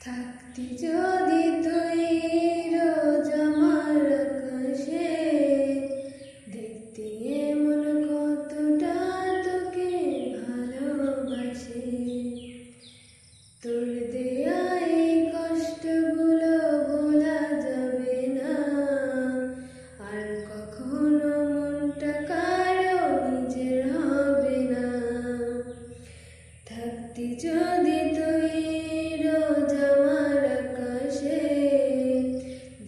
থাকতি যদি তুই রোজ আমার আকাশে, দেখতি এমন কতটা তোকে ভালোবাসে। তোর দেয়া এই কষ্টগুলো ভোলা যাবে না, আর কখনো মনটা কারো নিজের হবে না। থাকতি যদি তুই রোজ আমার আকাশে,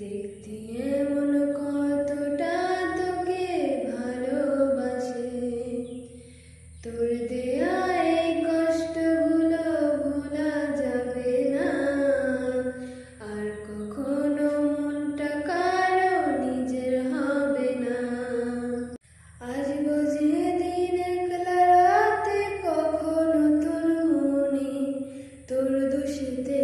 দেখতি এমন কতটা তোকে ভালোবাসে। তোর দেয়া এই কষ্টগুলো ভোলা যাবে না, আর কখনো মনটা কারো নিজের হবে না। আজ বুঝি দিন একলা রাতে কখনো তোর মনে তোর দোষেতে